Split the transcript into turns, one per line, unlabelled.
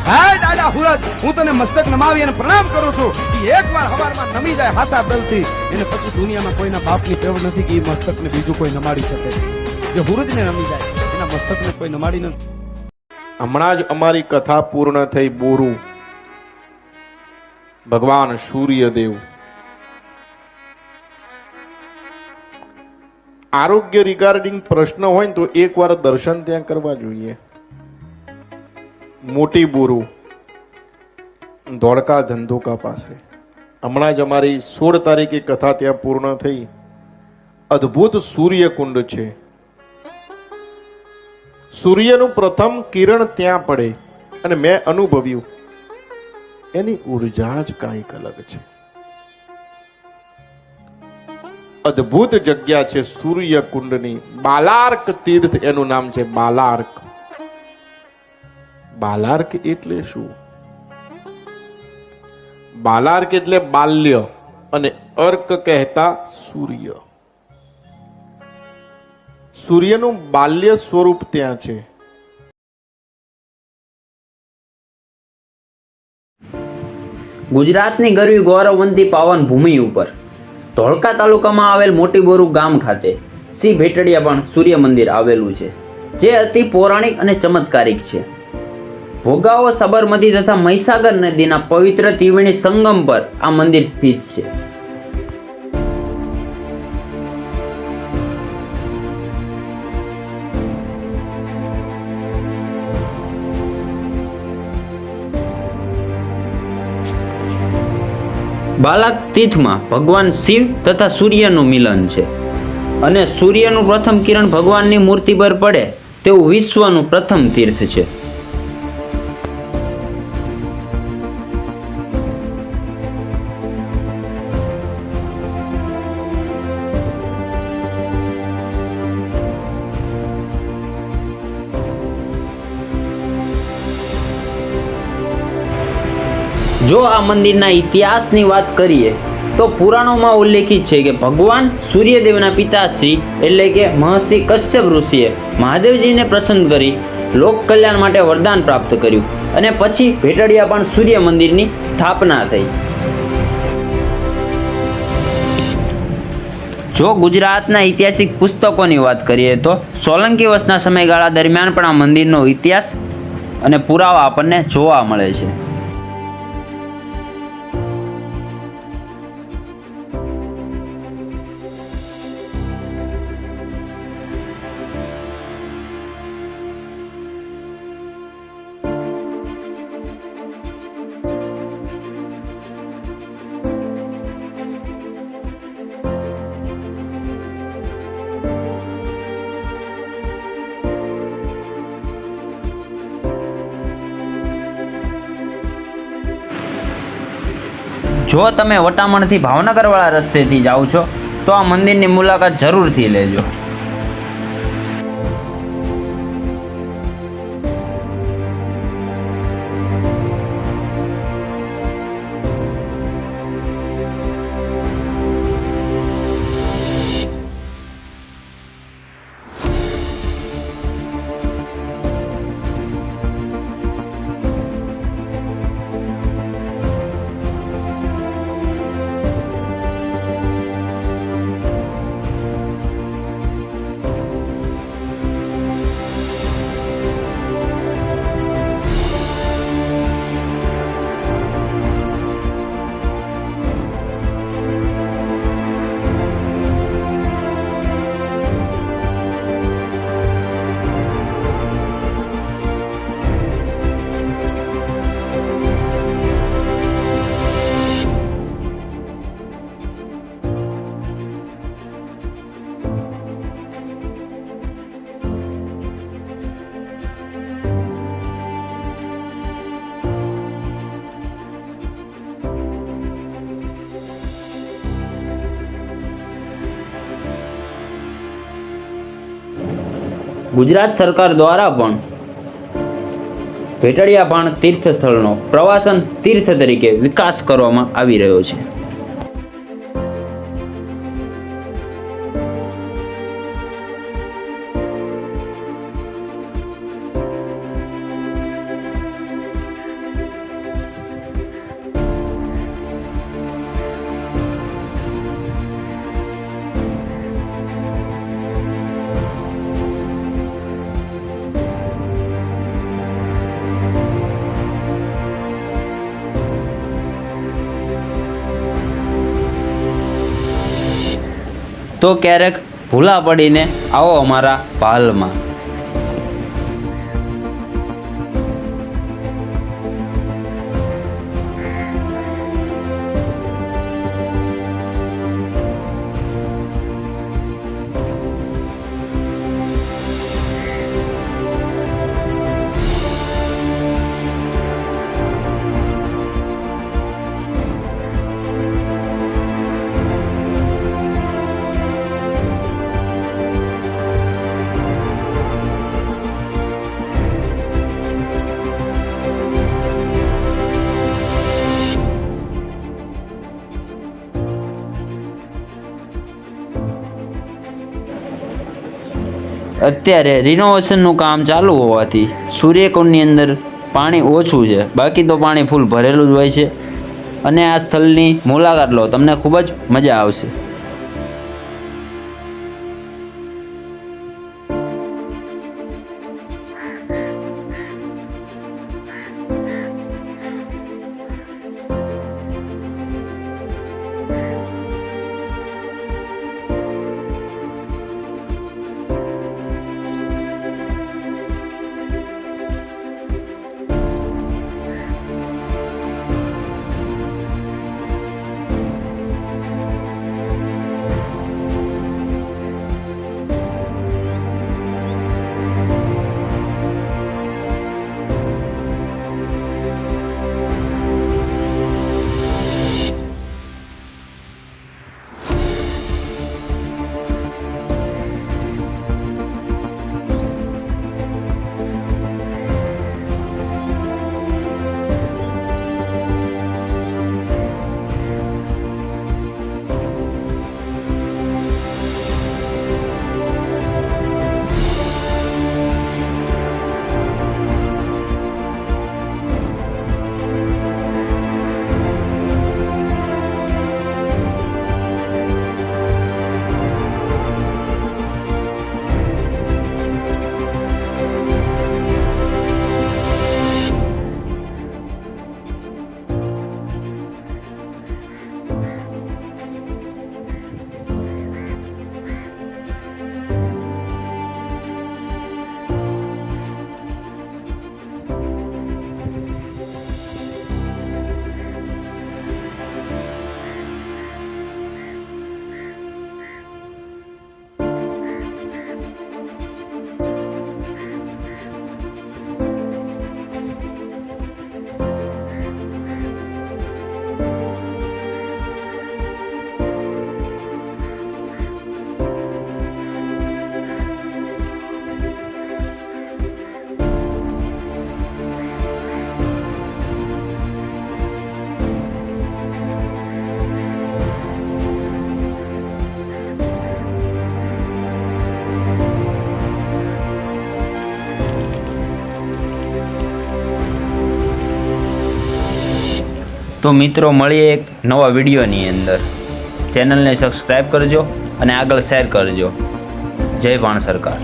હા દાદા હુરજ, હું તને મસ્તક નમાવી અને પ્રણામ કરું છું. એકવાર હવારમાં નમી જાય હાથા દલથી, એને પછી દુનિયામાં કોઈના બાપની ટેવ નથી કે એ મસ્તકને બીજું કોઈ નમાડી શકે. જે હુરજને નમી જાય એના મસ્તકને કોઈ નમાડી નથી.
હમણાં જ અમારી કથા પૂર્ણ થઈ. બોરું ભગવાન સૂર્યદેવ આરોગ્ય રિગાર્ડિંગ પ્રશ્ન હોય ને તો એકવાર દર્શન ત્યાં કરવા જોઈએ. મોટી બોરું ધોળકા ધંધોકા પાસે હમણાં જ અમારી 16 તારીખે કથા ત્યાં પૂર્ણ થઈ. અદ્ભુત સૂર્યકુંડ છે. સૂર્યનું પ્રથમ કિરણ ત્યાં પડે અને મેં અનુભવ્યું એની ઉર્જા જ કાંઈક અલગ છે. અદ્ભુત જગ્યા છે સૂર્યકુંડની. બાલાર્ક તીર્થ એનું નામ છે. બાલાર્ક. બાલાર્ક એટલે શું? બાલાર્ક એટલે બાલ્ય અને અર્ક કહેતા સૂર્ય. સૂર્યનું બાલ્ય સ્વરૂપ ત્યાં છે.
ગુજરાતની ગરવી ગૌરવવંતી પાવન ભૂમિ ઉપર ધોળકા તાલુકામાં આવેલ મોટી બોરુ ગામ ખાતે શ્રી ભેટડિયા પણ સૂર્ય મંદિર આવેલું છે, જે અતિ પૌરાણિક અને ચમત્કારિક છે. ભોગાવો સાબરમતી તથા મહીસાગર નદીના પવિત્ર ત્રિવેણી સંગમ પર આ મંદિર સ્થિત છે. બાલાક તીર્થમાં ભગવાન શિવ તથા સૂર્યનું મિલન છે અને સૂર્યનું પ્રથમ કિરણ ભગવાનની મૂર્તિ પર પડે તેવું વિશ્વનું પ્રથમ તીર્થ છે. જો આ મંદિરના ઇતિહાસની વાત કરીએ તો પુરાણોમાં ઉલ્લેખિત છે કે ભગવાન સૂર્યદેવના પિતાશ્રી એટલે કે મહર્ષિ કશ્યપ ઋષિએ મહાદેવજીને પ્રસન્ન કરી લોક કલ્યાણ માટે વરદાન પ્રાપ્ત કર્યું અને પછી ભેટડિયા પણ સૂર્ય મંદિરની સ્થાપના થઈ. જો ગુજરાતના ઐતિહાસિક પુસ્તકોની વાત કરીએ તો સોલંકી વંશના સમયગાળા દરમિયાન પણ આ મંદિરનો ઇતિહાસ અને પુરાવા આપણને જોવા મળે છે. જો તમે વટામણથી ભાવનગરવાળા રસ્તેથી જાઓ છો તો આ મંદિરની મુલાકાત જરૂરથી લેજો. ગુજરાત સરકાર દ્વારા પણ ભેટડિયા ભાણ તીર્થ સ્થળનો પ્રવાસન તીર્થ તરીકે વિકાસ કરવામાં આવી રહ્યો છે. તો ક્યારેક ભૂલા પડીને આવો અમારા પાલમાં. અત્યારે રિનોવેશનનું કામ ચાલુ હોવાથી સૂર્યકુંડની અંદર પાણી ઓછું છે, બાકી તો પાણી ફૂલ ભરેલું જ હોય છે. અને આ સ્થળની મુલાકાત લો, તમને ખૂબ જ મજા આવશે. તો મિત્રો મળીએ એક નવા વિડીયોની અંદર. ચેનલને સબસ્ક્રાઈબ કરજો અને આગળ શેર કરજો. જય ભાણ સરકાર.